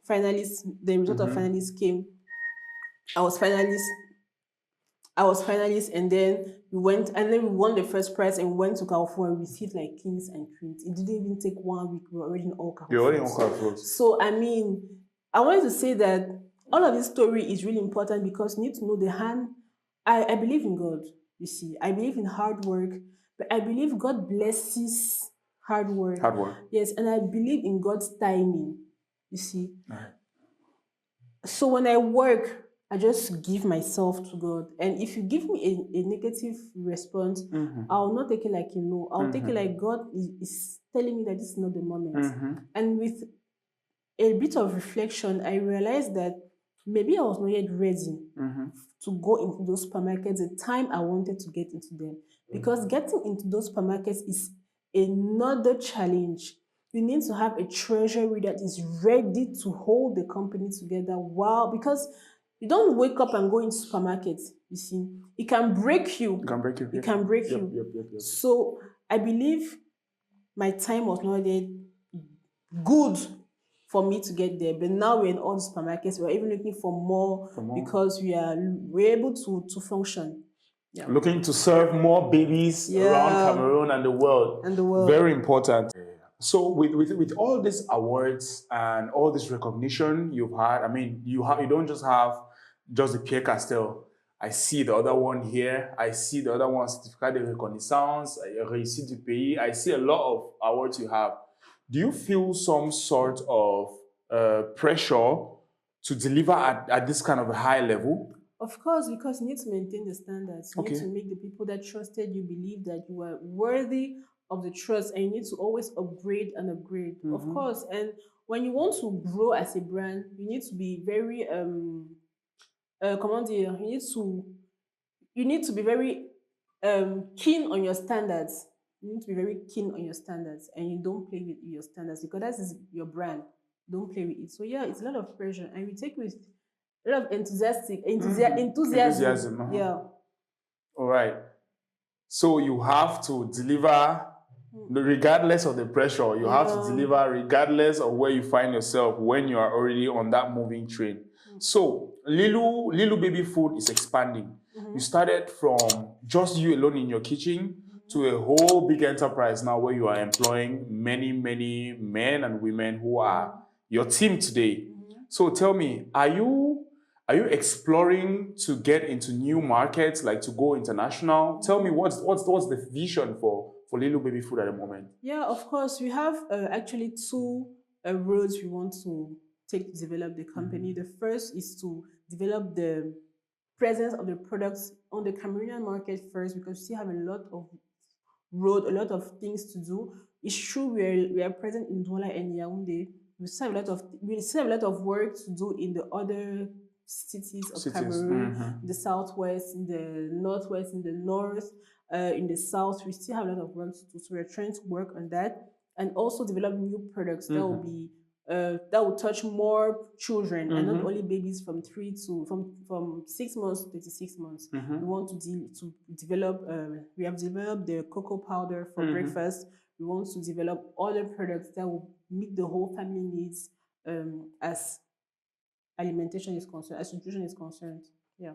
finalist. The result of finalists came. I was finalist, and then We went and then we won the first prize and we went to Carrefour and received like kings and queens. It didn't even take 1 week. We were already in all Carrefour.
You're already on Carrefour.
So I mean, I wanted to say that all of this story is really important because you need to know the hand. I believe in God, you see. I believe in hard work, but I believe God blesses hard work.
Hard work.
Yes, and I believe in God's timing, you see.
Right.
So when I work, I just give myself to God. And if you give me a negative response, I'll not take it like a no. I'll take it like God is telling me that this is not the moment. And with a bit of reflection, I realized that maybe I was not yet ready to go into those supermarkets the time I wanted to get into them. Because getting into those supermarkets is another challenge. You need to have a treasury that is ready to hold the company together. Wow, because you don't wake up and go into supermarkets, you see. It can break you.
It can break you.
It can break you.
Yep.
So I believe my time was not yet good for me to get there. But now we're in all the supermarkets. We're even looking for more, because we're able to function. Yeah.
Looking to serve more babies around Cameroon and the world. Very important. So with all these awards and all this recognition you've had, I mean, you don't just have just the Pierre Castel. I see the other one here. I see the other one, Certificat de Reconnaissance, Réussite du Pays. I see a lot of awards you have. Do you feel some sort of pressure to deliver at this kind of a high level?
Of course, because you need to maintain the standards. You need to make the people that trusted you believe that you are worthy of the trust, and you need to always upgrade and upgrade. Of course, and when you want to grow as a brand, you need to be very comment dire, you need to be very keen on your standards. You need to be very keen on your standards, and you don't play with your standards because that is your brand. Don't play with it. So yeah, it's a lot of pressure, and we take with a lot of enthusiasm. Yeah.
All right. So you have to deliver regardless of the pressure. You have to deliver regardless of where you find yourself when you are already on that moving train. So Leelou Baby Food is expanding. You started from just you alone in your kitchen to a whole big enterprise now where you are employing many men and women who are your team today. So tell me, are you exploring to get into new markets, like to go international? Tell me what's the vision for Leelou Baby Food at the moment? Yeah,
of course. We have actually two roads we want to take to develop the company. The first is to develop the presence of the products on the Cameroonian market first, because we still have a lot of things to do. It's true we are present in Douala and Yaoundé. We still have a lot of work to do in the other cities of Cameroon, the southwest, in the northwest, in the north, in the south. We still have a lot of work to do. So we're trying to work on that and also develop new products that will be that will touch more children and not only babies from 6 months to 36 months. We want to develop. We have developed the cocoa powder for breakfast. We want to develop other products that will meet the whole family needs as alimentation is concerned, as nutrition is concerned. Yeah.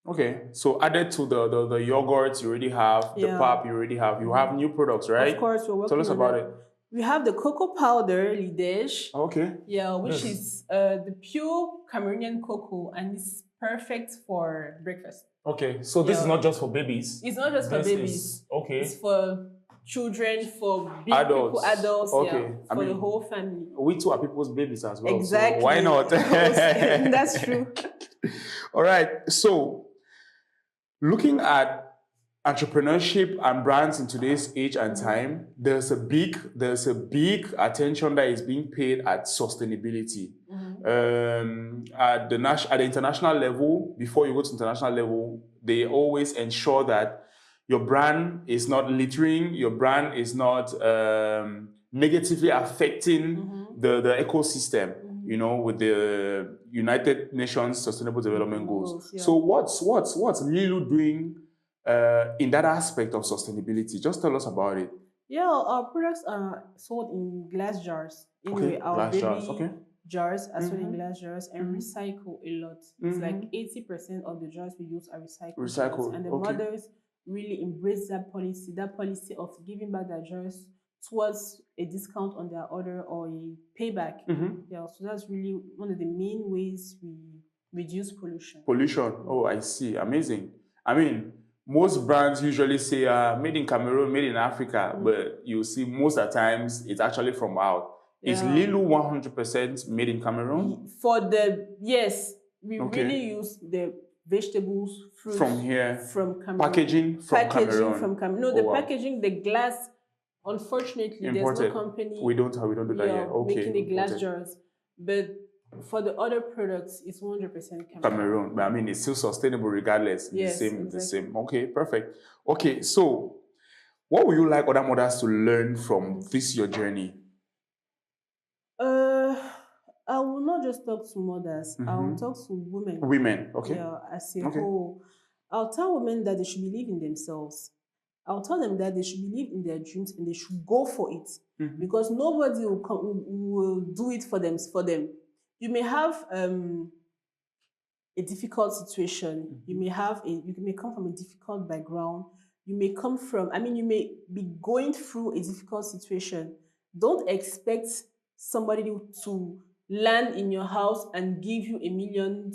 Okay, so added to the yogurts you already have, the pap you already have, you have new products, right?
Of course, we're working on
Tell us about it.
We have the cocoa powder, Lidesh.
Okay.
Yeah, which is the pure Cameroonian cocoa, and it's perfect for breakfast.
Okay, so this is not just for babies.
It's not just for babies.
Okay.
It's for children, for big people, adults, for the whole family.
We too are people's babies as well.
Exactly.
So why not?
That's true.
All right. So looking at entrepreneurship and brands in today's age and time, there's a big attention that is being paid at sustainability. At the international level, before you go to international level, they always ensure that your brand is not littering, your brand is not negatively affecting the ecosystem, with the United Nations Sustainable Development Goals. Yeah. So what's Leelou doing in that aspect of sustainability? Just tell us about it.
Yeah, our products are sold in glass jars. Anyway, our baby jars are sold in glass jars and recycle a lot. It's like 80% of the jars we use are recycled. And the mothers really embraced that policy of giving back their jars towards a discount on their order or a payback. Yeah, so that's really one of the main ways we reduce pollution.
Pollution. Oh, I see. Amazing. I mean, most brands usually say made in Cameroon, made in Africa, but you see most of the times it's actually from out. Is
Yeah.
Leelou 100% made in Cameroon?
Yes, we
Okay.
really use the vegetables, fruits
From here.
from Cameroon.
Packaging from Cameroon.
From Cameroon. No,
Oh,
the
wow.
packaging, the glass. Unfortunately,
Imported.
there's no company.
We don't do that yet. Okay.
Making the glass
imported.
jars, but for the other products, it's 100% Cameroon.
Cameroon, but I mean it's still sustainable regardless.
Yes,
the
exactly.
same. Okay, perfect. Okay, so what would you like other mothers to learn from this your journey?
I will not just talk to mothers. I will talk to women.
Women, okay.
Yeah, as a
Okay.
whole. I'll tell women that they should believe in themselves. I'll tell them that they should believe in their dreams and they should go for it, because nobody will do it for them. You may have a difficult situation. You may come from a difficult background. You may be going through a difficult situation. Don't expect somebody to land in your house and give you $1 million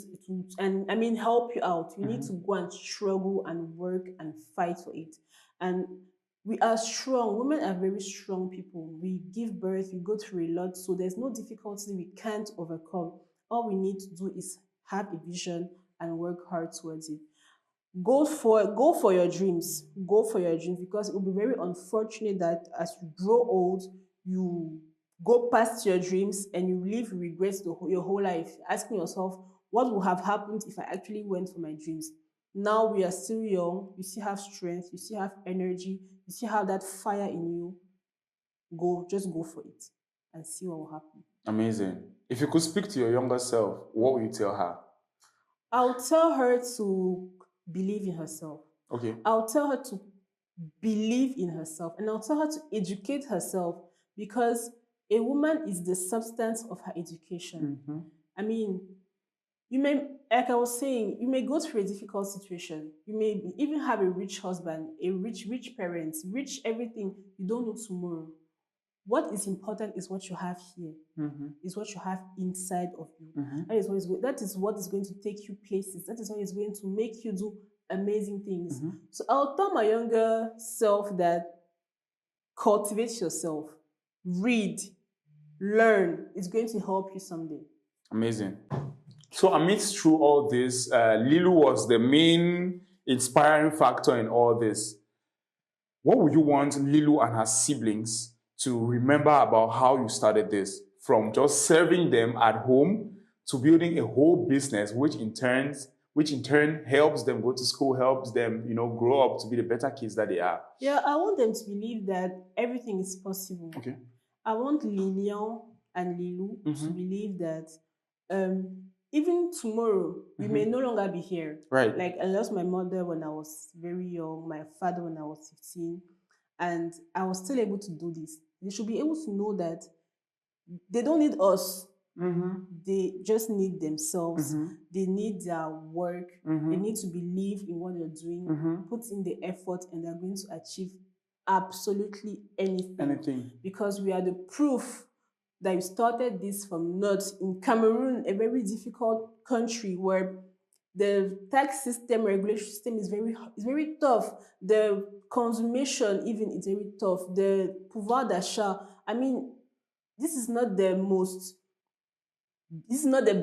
help you out. You need to go and struggle and work and fight for it. And we are strong. Women are very strong people. We give birth, we go through a lot. So there's no difficulty we can't overcome. All we need to do is have a vision and work hard towards it. Go for your dreams. Go for your dreams, because it will be very unfortunate that as you grow old, you go past your dreams and you live regrets your whole life, asking yourself, what would have happened if I actually went for my dreams? Now we are still young, you still have strength, you still have energy, you still have that fire in you. Just go for it and see what will happen.
Amazing. If you could speak to your younger self, what would you tell her?
I'll tell her to believe in herself.
Okay.
I'll tell her to believe in herself, and I'll tell her to educate herself, because a woman is the substance of her education. I mean, you may, like I was saying, you may go through a difficult situation. You may even have a rich husband, a rich parents, rich everything. You don't know tomorrow. What is important is what you have here, is what you have inside of you. That is what is going to take you places. That is what is going to make you do amazing things. So I'll tell my younger self that cultivate yourself, read, learn. It's going to help you someday.
Amazing. So amidst through all this, Leelou was the main inspiring factor in all this. What would you want Leelou and her siblings to remember about how you started this? From just serving them at home to building a whole business, which in turn helps them go to school, helps them, grow up to be the better kids that they are.
Yeah, I want them to believe that everything is possible.
Okay.
I want Lilian and Leelou to believe that even tomorrow, we may no longer be here.
Right.
Like, I lost my mother when I was very young, my father when I was 15, and I was still able to do this. They should be able to know that they don't need us. They just need themselves. They need their work. They need to believe in what they're doing, put in the effort, and they're going to achieve absolutely anything. Because we are the proof that we started this from nuts in Cameroon, a very difficult country where the tax system, regulation system is very tough. The consummation even is very tough. The pouvoir d'achat. I mean, this is not the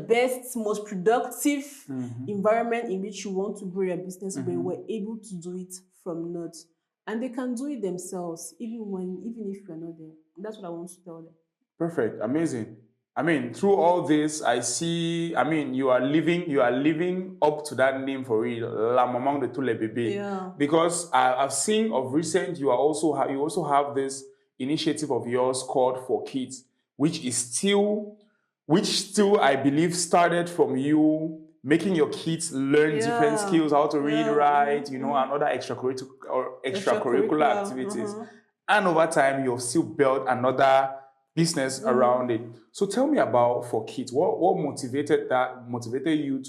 best, most productive environment in which you want to grow your business, but we're able to do it from nuts. And they can do it themselves, even if you're not there. That's what I want to tell them.
Perfect. Amazing. I mean, through all this, I see, you are living up to that name for real, La Maman de tous les bébés.
Yeah.
Because I've seen of recent, you also have this initiative of yours called For Kids, which still, I believe, started from you making your kids learn different skills, how to read, write, and other extracurricular activities. And over time, you've still built another business around it. So tell me about For Kids. What motivated you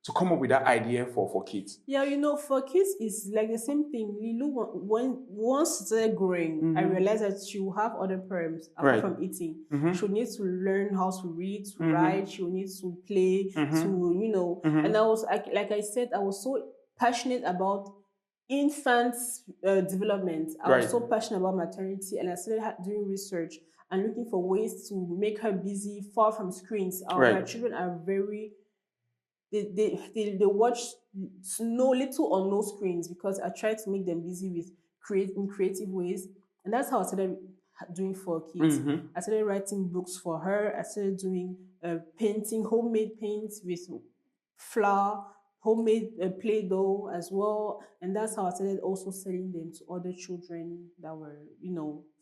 to come up with that idea for kids?
Yeah, for kids, it's like the same thing. Leelou, once she started growing, I realized that she will have other problems apart from eating. She will need to learn how to read, to write. She will need to play, to, And I was, like I said, I was so passionate about infants' development. I was so passionate about maternity, and I started doing research and looking for ways to make her busy, far from screens. My children are very... They watch little or no screens because I try to make them busy with creative ways, and that's how I started doing for kids. I started writing books for her. I started doing painting, homemade paints with flour, homemade Play-Doh as well, and that's how I started also selling them to other children that were,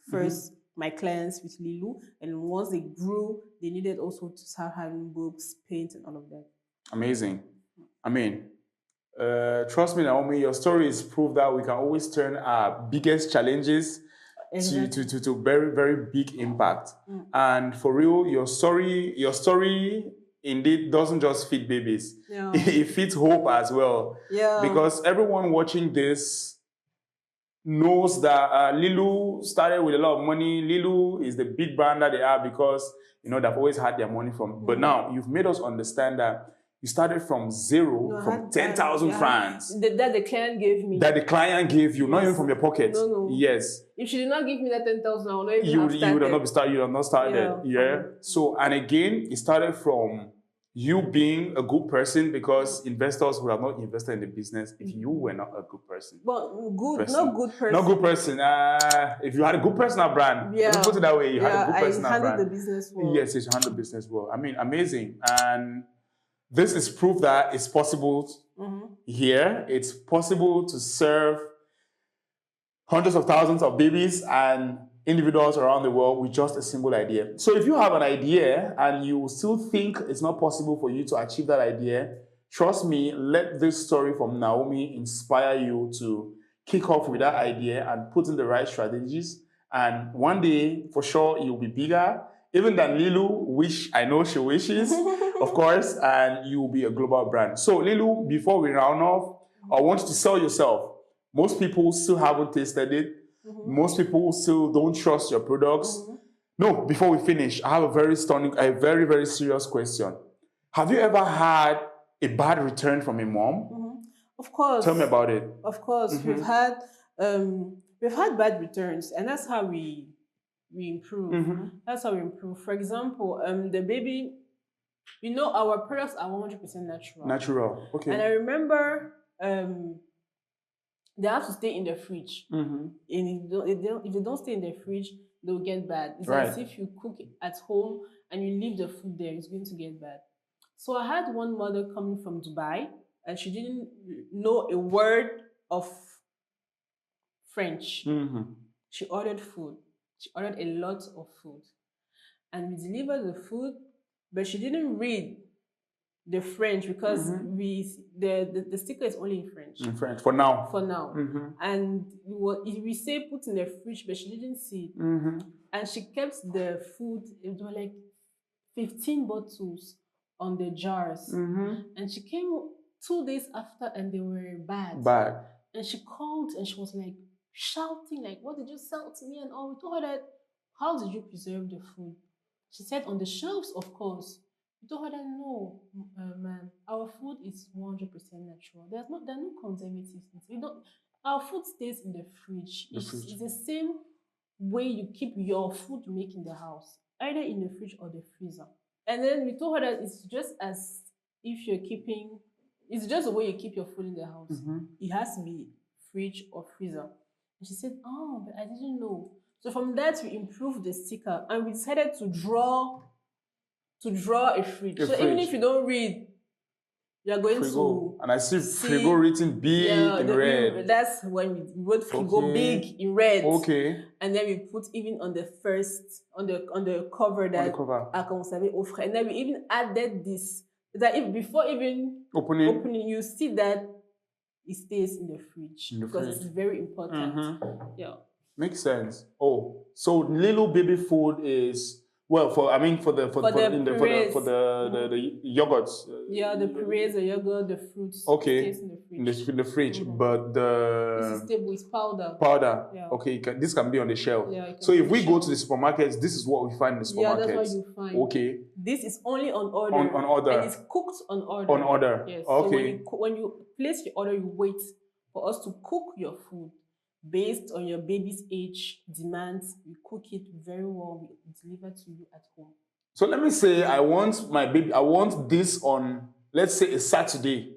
first my clients with Leelou, and once they grew, they needed also to start having books, paint, and all of that.
Amazing. I mean, trust me, Naomi, your story is proof that we can always turn our biggest challenges to very, very big impact. And for real, your story indeed doesn't just feed babies. Yeah. It feeds hope as well. Yeah. Because everyone watching this knows that Leelou started with a lot of money. Leelou is the big brand that they are because, they've always had their money from. But now you've made us understand that you started from zero, from 10,000 francs.
That the client gave me.
That the client gave you, not even from your pocket.
No.
Yes.
If she did not give me that 10,000, I would not even
you would have not started. Yeah. So, and again, it started from you being a good person because investors would have not invested in the business if you were not a good person.
But not good person.
Not good person. If you had a good personal brand, let me put it that way, you had a good personal brand.
I handled the business well.
Yes, you handled the business well. I mean, amazing. And this is proof that it's possible here. It's possible to serve hundreds of thousands of babies and individuals around the world with just a single idea. So if you have an idea and you still think it's not possible for you to achieve that idea, trust me, let this story from Naomi inspire you to kick off with that idea and put in the right strategies. And one day, for sure, you'll be bigger, even than Leelou, which I know she wishes, of course, and you will be a global brand. So Leelou, before we round off, I want you to sell yourself. Most people still haven't tasted it. Most people still don't trust your products. No, before we finish, I have a very, very serious question. Have you ever had a bad return from a mom?
Of course.
Tell me about it.
Of course. We've had bad returns, and that's how we improve. That's how we improve. For example, the baby, our products are 100% natural.
Natural, okay.
And I remember they have to stay in the fridge. And if they don't stay in the fridge, they'll get bad. It's as if you cook at home and you leave the food there, it's going to get bad. So I had one mother coming from Dubai, and she didn't know a word of French. She ordered food. She ordered a lot of food. And we delivered the food, but she didn't read the French because the sticker is only in French.
In French, for now.
For now. And we say put in the fridge, but she didn't see it. And she kept the food, it was like 15 bottles on the jars. And she came 2 days after and they were bad. And she called and she was like shouting, like, what did you sell to me? And all. We told her that, how did you preserve the food? She said, on the shelves, of course. We told her that, no, ma'am, our food is 100% natural. There are no conservatives. Our food stays in the fridge. It's the same way you keep your food you make in the house, either in the fridge or the freezer. And then we told her that it's just as if it's just the way you keep your food in the house. It has to be fridge or freezer. And she said, oh, but I didn't know. So from that, we improved the sticker and we decided to draw a fridge. Even if you don't read, you're going
frigo. And I see frigo written big in red.
That's when we wrote frigo big in red.
Okay.
And then we put even on the cover that à conserver au frais. And then we even added this. That before even opening, you see that it stays in the fridge because it's very important. Yeah.
Makes sense. Oh, so Leelou Baby food is Well, for the yogurts.
Yeah, the purees, the yogurt, the fruits.
Okay.
Stays in the
In
fridge.
the fridge, but
This is stable. It's powder. Yeah.
Okay, this can be on the shelf.
Yeah, it can
so
be
if
on
we
the
go
shelf.
to the supermarkets, this is what we find in the supermarkets.
Yeah, that's what you find.
Okay.
This is only on order.
On order.
And it's cooked on order.
On order.
Yes.
Okay.
So when you place your order, you wait for us to cook your food based on your baby's age demands. We cook it very well. We deliver to you at home.
So let me say I want my baby. I want this on, let's say, a Saturday.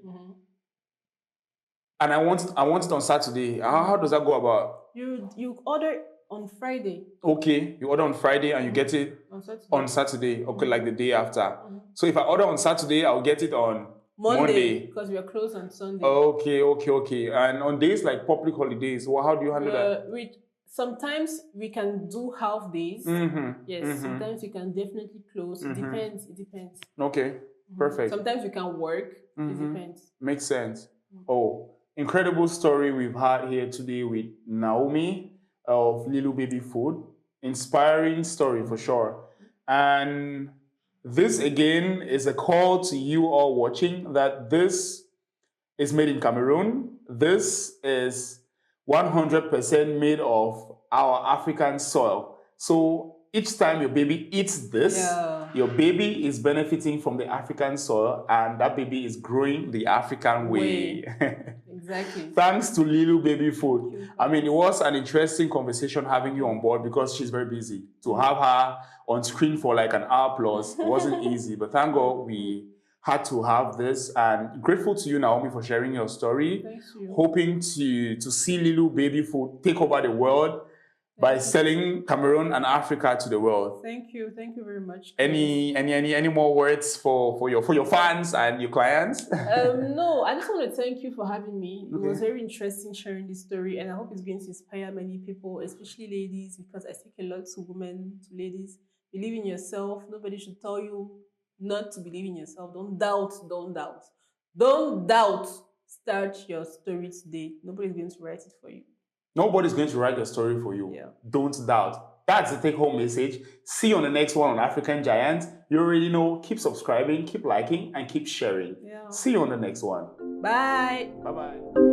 And I want it on Saturday. How does that go about?
You order on Friday.
Okay, you order on Friday and you get it on Saturday. Okay, like the day after. So if I order on Saturday, I'll get it on Monday.
Because we are closed on Sunday.
Okay. And on days like public holidays, well, how do you handle that?
Sometimes we can do half days. Yes, sometimes we can definitely close. It depends.
Okay, perfect.
Sometimes we can work. It depends.
Makes sense. Oh, incredible story we've had here today with Naomi of Leelou Baby Food. Inspiring story for sure. And this again is a call to you all watching that this is made in Cameroon. This is 100% made of our African soil. So each time your baby eats this, your baby is benefiting from the African soil and that baby is growing the African way.
Exactly.
Thanks to Leelou Baby Food. I mean, it was an interesting conversation having you on board because she's very busy. To have her on screen for like an hour plus wasn't easy, but thank God we had to have this, and grateful to you, Naomi, for sharing your story.
Thank you.
Hoping to see Leelou Baby Food take over the world by selling Cameroon and Africa to the world.
Thank you very much.
Any more words for your fans and your clients?
No, I just want to thank you for having me. It was very interesting sharing this story, and I hope it's going to inspire many people, especially ladies, because I speak a lot to women, to ladies. Believe in yourself. Nobody should tell you not to believe in yourself. Don't doubt. Start your story today. Nobody's going to write it for you.
Nobody's going to write your story for you.
Yeah.
Don't doubt. That's the take-home message. See you on the next one on Afrikan Giants. You already know. Keep subscribing, keep liking, and keep sharing.
Yeah.
See you on the next one.
Bye.
Bye-bye.